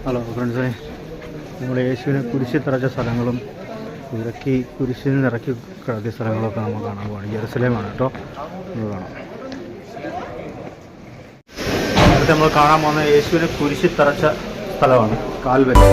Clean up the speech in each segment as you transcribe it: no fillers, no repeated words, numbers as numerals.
Hello ഫ്രണ്ട്സേ, നമ്മൾ യേശുവിനെ കുരിശിൽ തറച്ച സ്ഥലങ്ങളും കുരിശിൽ നിന്ന് ഇറക്കി കിടത്തിയ സ്ഥലങ്ങളൊക്കെ നമുക്ക് കാണാൻ പോകണം. ജെറുസലേമാണ് കേട്ടോ. നമ്മൾ കാണാം. നേരത്തെ നമ്മൾ കാണാൻ പോകുന്ന യേശുവിനെ കുരിശിൽ തറച്ച സ്ഥലമാണ് കാൽവരി.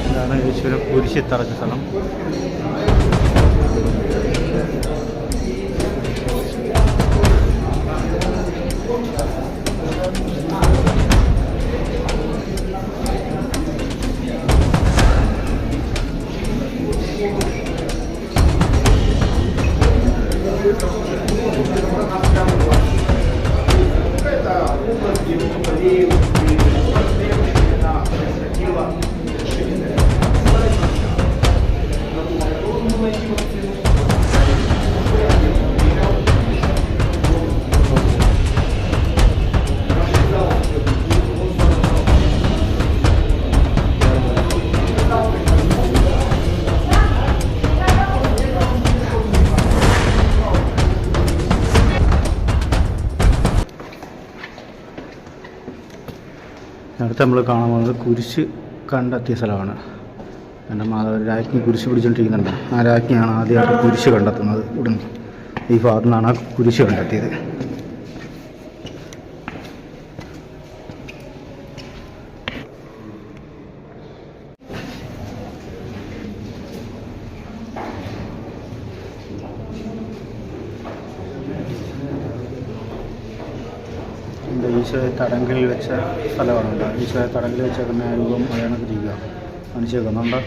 ഇതാണ് യേശുവിനെ കുരിശിൽ തറച്ച സ്ഥലം. അടുത്ത് നമ്മൾ കാണാൻ പോകുന്നത് കുരിശ് കണ്ടെത്തിയ സ്ഥലമാണ്. എൻ്റെ മാതാവ് രാജ്ഞി കുരിശ് പിടിച്ചുകൊണ്ടിരിക്കുന്നുണ്ട്. ആ രാജ്ഞിയാണ് ആദ്യമായിട്ട് കുരിശ് കണ്ടെത്തുന്നത്. ഇവിടുന്ന് ഈ ഭാഗത്തു നിന്നാണ് ആ കുരിശ് കണ്ടെത്തിയത്. ഈശോയെ തടങ്കലിൽ വെച്ച സ്ഥലമാണ്. ഈശോയെ തടങ്കലിൽ വെച്ചേക്കുന്ന രൂപം അയാൾക്ക് ചെയ്യുക കാണിച്ചേക്കുന്നുണ്ട്.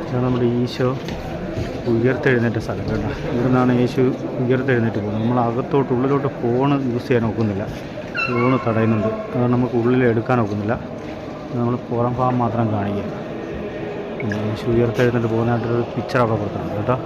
ഇതാണ് നമ്മുടെ ഈശോ ഉയർത്തെഴുന്നേറ്റ സ്ഥലം കേട്ടോ. ഇവിടെ നിന്നാണ് യേശു ഉയർത്തെഴുന്നേറ്റ് പോകുന്നത്. നമ്മൾ അകത്തോട്ട് ഉള്ളിലോട്ട് ഫോൺ യൂസ് ചെയ്യാൻ ഒക്കുന്നില്ല. ഫോണ് തടയുന്നുണ്ട്. അത് നമുക്ക് ഉള്ളിൽ എടുക്കാൻ ഒക്കുന്നില്ല. നമ്മൾ പുറം ഭാഗം മാത്രം കാണിക്കുക. യേശു ഉയർത്തെഴുന്നേറ്റ് പോകുന്നതായിട്ടൊരു പിക്ചറൊക്കെ കൊടുത്തിട്ടുണ്ട് കേട്ടോ.